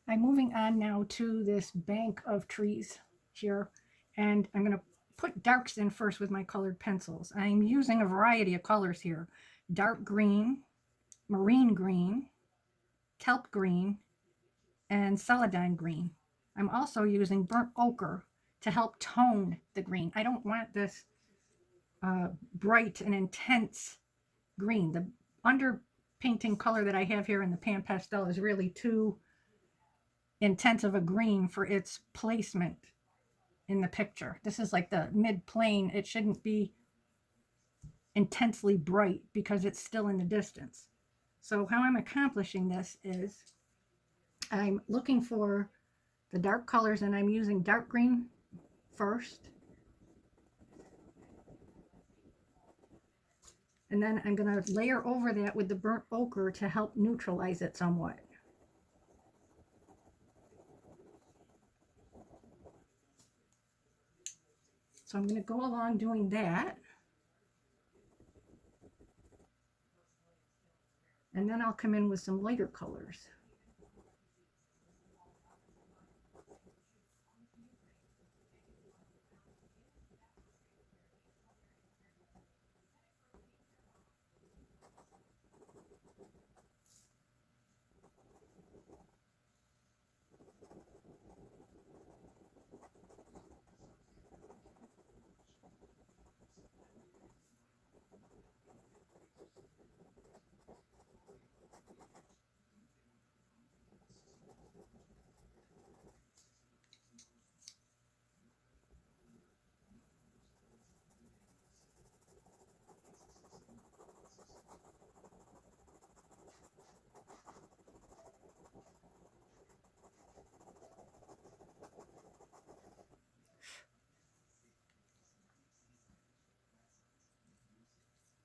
I'm moving on now to this bank of trees here, and I'm going to put darks in first with my colored pencils. I'm using a variety of colors here: dark green, marine green, kelp green, and celandine green. I'm also using burnt ochre to help tone the green. I don't want this bright and intense green. The underpainting color that I have here in the pan pastel is really too intense of a green for its placement in the picture. This is like the mid plane. It shouldn't be intensely bright because it's still in the distance. So how I'm accomplishing this is I'm looking for the dark colors, and I'm using dark green first. And then I'm going to layer over that with the burnt ochre to help neutralize it somewhat. So I'm going to go along doing that. And then I'll come in with some lighter colors.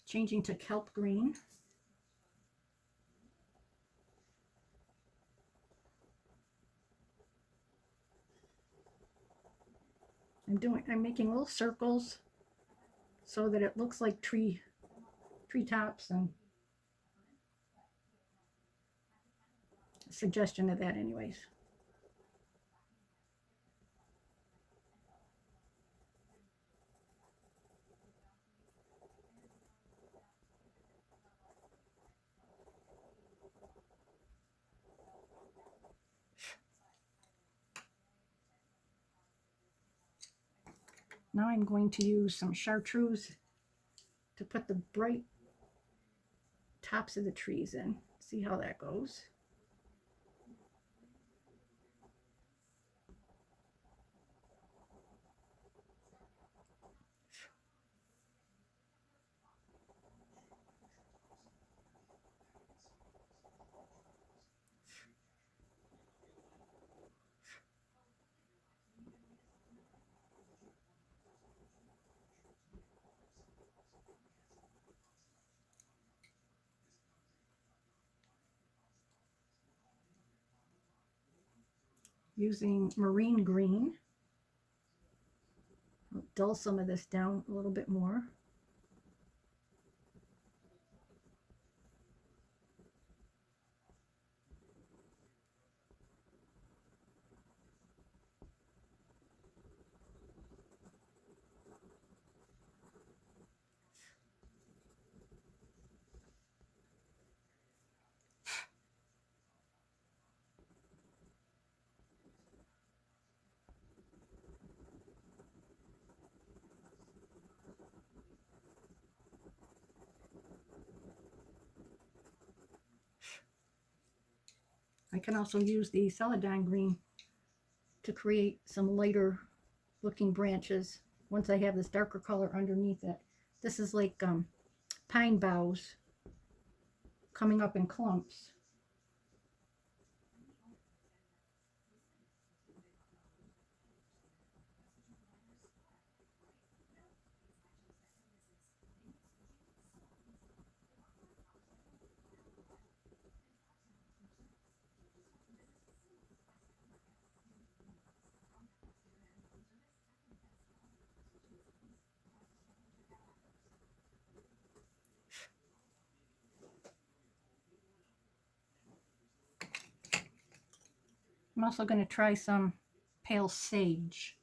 Changing to kelp green. I'm making little circles so that it looks like treetops, and a suggestion of that anyways. Now I'm going to use some chartreuse to put the bright tops of the trees in. See how that goes. Using marine green, I'll dull some of this down a little bit more. I can also use the celandine green to create some lighter looking branches once I have this darker color underneath it. This is like pine boughs coming up in clumps. I'm also going to try some pale sage.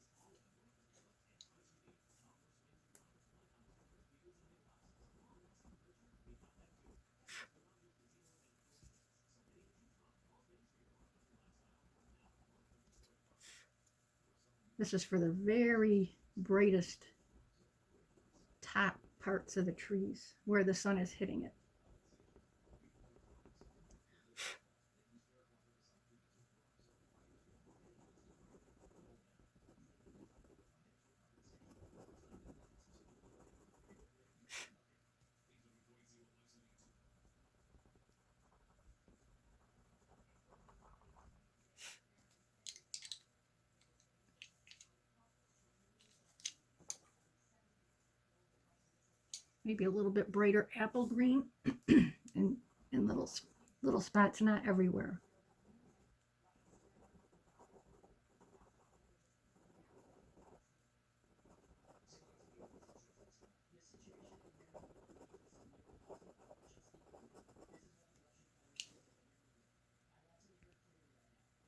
This is for the very brightest top parts of the trees where the sun is hitting it. Maybe a little bit brighter apple green in little spots, not everywhere.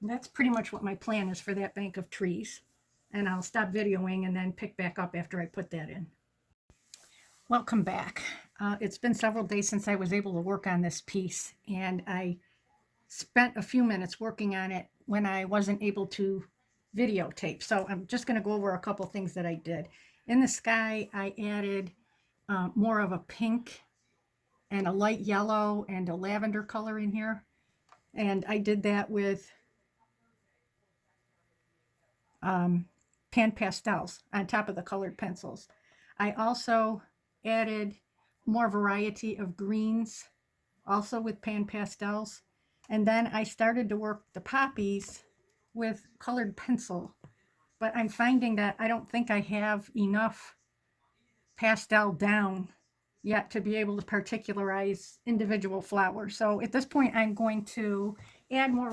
And that's pretty much what my plan is for that bank of trees. And I'll stop videoing and then pick back up after I put that in. Welcome back. It's been several days since I was able to work on this piece, and I spent a few minutes working on it when I wasn't able to videotape. So I'm just going to go over a couple things that I did. In the sky, I added more of a pink and a light yellow and a lavender color in here. And I did that with pan pastels on top of the colored pencils. I also added more variety of greens, also with pan pastels. And then I started to work the poppies with colored pencil. But I'm finding that I don't think I have enough pastel down yet to be able to particularize individual flowers. So at this point, I'm going to add more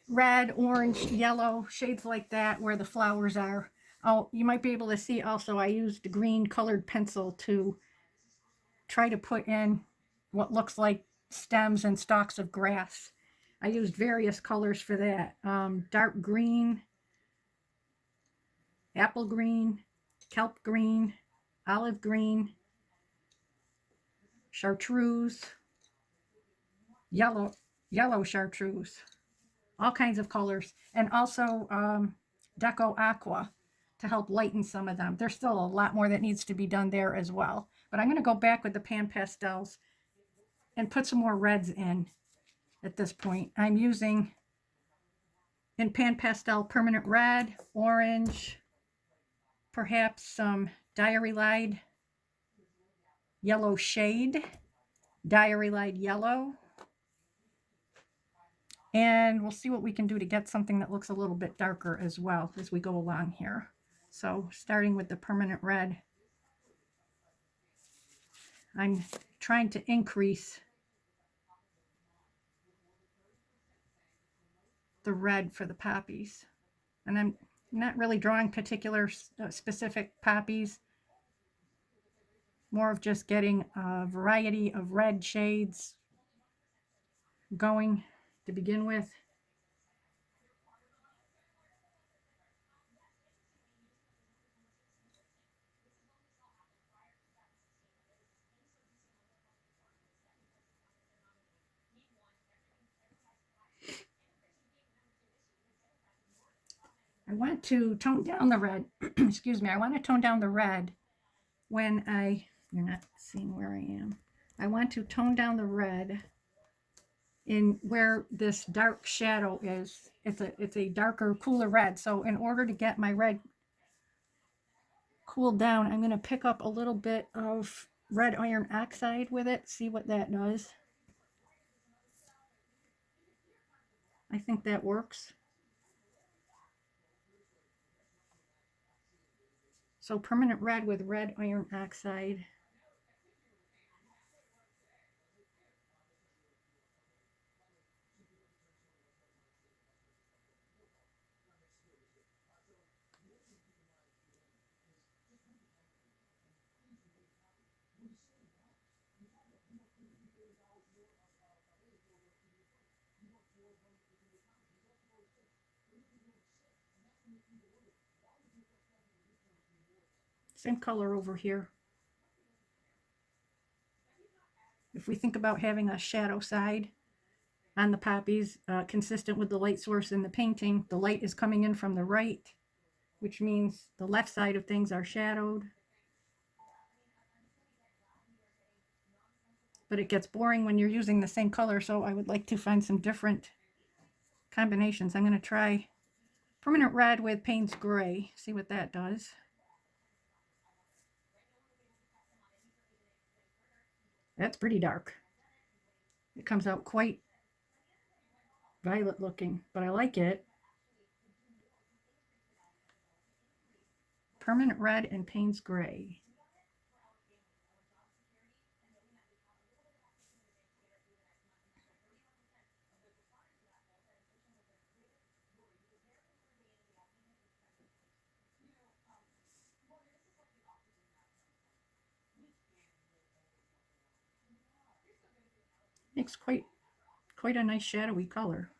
red, orange, yellow, shades like that where the flowers are. Oh, you might be able to see also I used green colored pencil to try to put in what looks like stems and stalks of grass. I used various colors for that. Dark green, apple green, kelp green, olive green, chartreuse, yellow chartreuse, all kinds of colors, and also Deco Aqua to help lighten some of them. There's still a lot more that needs to be done there as well. But I'm going to go back with the pan pastels and put some more reds in at this point. I'm using in pan pastel permanent red, orange, perhaps some Diary Light yellow shade, Diary Light yellow, and we'll see what we can do to get something that looks a little bit darker as well as we go along here. So starting with the permanent red, I'm trying to increase the red for the poppies. And I'm not really drawing particular specific poppies, more of just getting a variety of red shades going to begin with. I want to tone down the red. Excuse me. I want to tone down the red when you're not seeing where I am. I want to tone down the red in where this dark shadow is. It's a darker, cooler red. So in order to get my red cooled down, I'm going to pick up a little bit of red iron oxide with it. See what that does. I think that works. So permanent red with red iron oxide. Same color over here. If we think about having a shadow side on the poppies, consistent with the light source in the painting, the light is coming in from the right, which means the left side of things are shadowed. But it gets boring when you're using the same color, so I would like to find some different combinations. I'm going to try permanent red with Payne's gray, see what that does. That's pretty dark. It comes out quite violet looking, but I like it. Permanent red and Payne's gray. Makes quite a nice shadowy color.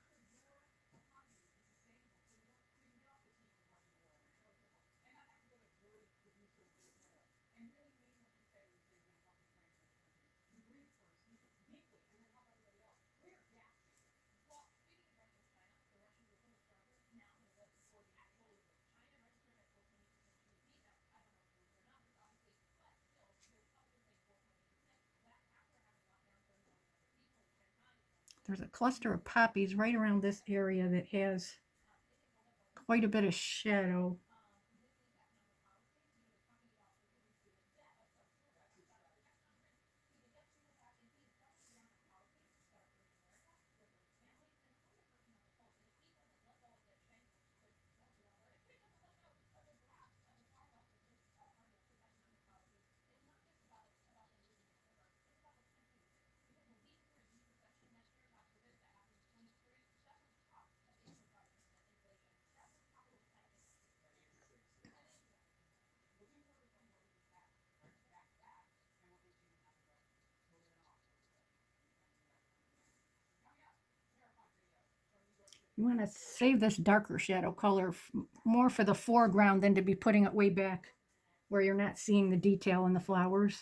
There's a cluster of poppies right around this area that has quite a bit of shadow. You want to save this darker shadow color more for the foreground than to be putting it way back where you're not seeing the detail in the flowers.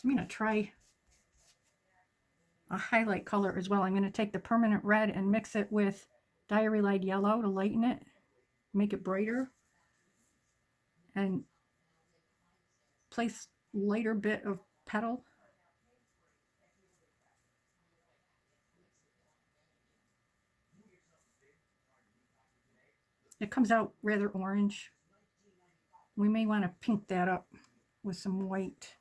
I'm going to try a highlight color as well. I'm going to take the permanent red and mix it with Diary Light Yellow to lighten it, make it brighter, and place lighter bit of petal. It comes out rather orange. We may want to pink that up with some white.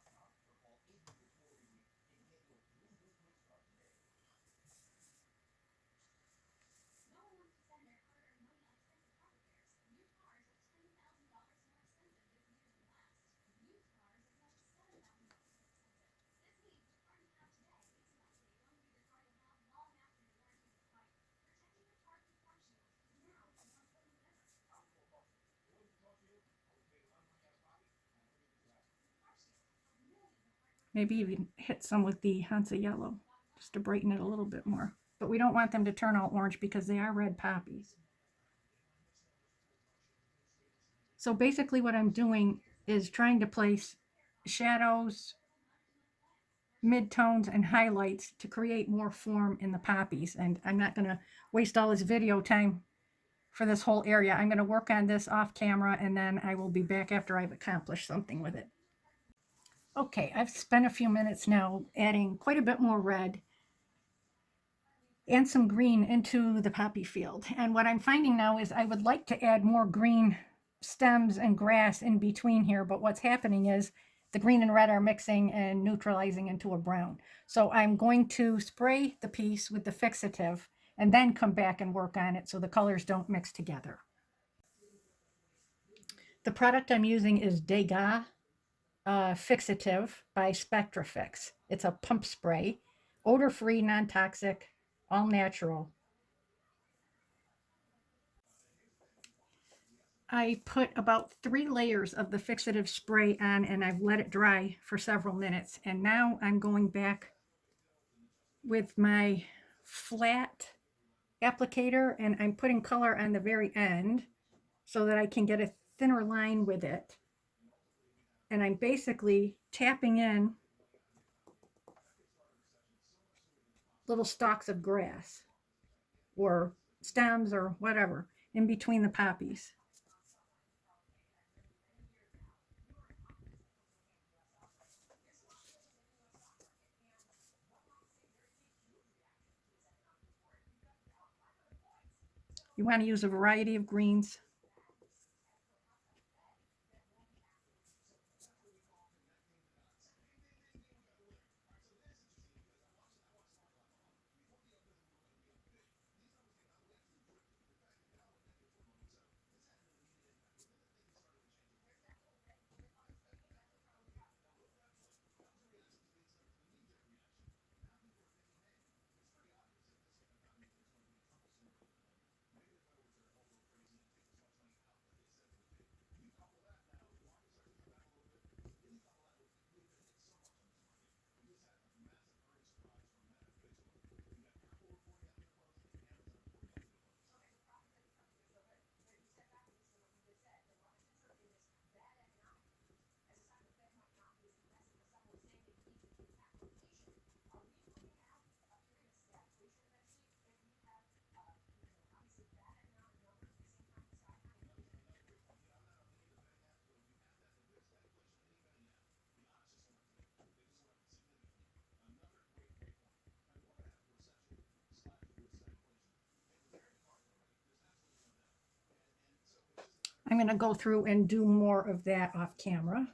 Maybe even hit some with the Hansa Yellow just to brighten it a little bit more. But we don't want them to turn all orange because they are red poppies. So basically what I'm doing is trying to place shadows, midtones, and highlights to create more form in the poppies. And I'm not going to waste all this video time for this whole area. I'm going to work on this off camera and then I will be back after I've accomplished something with it. Okay, I've spent a few minutes now adding quite a bit more red and some green into the poppy field. And what I'm finding now is I would like to add more green stems and grass in between here, but what's happening is the green and red are mixing and neutralizing into a brown. So I'm going to spray the piece with the fixative and then come back and work on it so the colors don't mix together. The product I'm using is Degas Fixative by Spectrafix. It's a pump spray, odor-free, non-toxic, all natural. I put about 3 layers of the fixative spray on and I've let it dry for several minutes. And now I'm going back with my flat applicator and I'm putting color on the very end so that I can get a thinner line with it. And I'm basically tapping in little stalks of grass or stems or whatever in between the poppies. You want to use a variety of greens. I'm going to go through and do more of that off camera.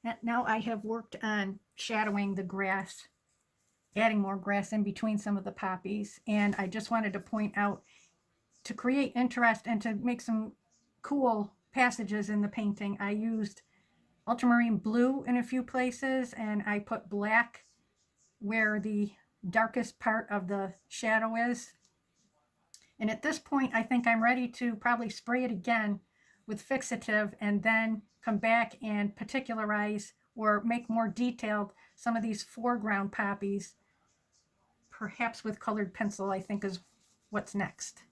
And now I have worked on shadowing the grass, adding more grass in between some of the poppies. And I just wanted to point out, to create interest and to make some cool passages in the painting, I used ultramarine blue in a few places and I put black where the darkest part of the shadow is. And at this point, I think I'm ready to probably spray it again with fixative and then come back and particularize or make more detailed some of these foreground poppies, perhaps with colored pencil, I think is what's next.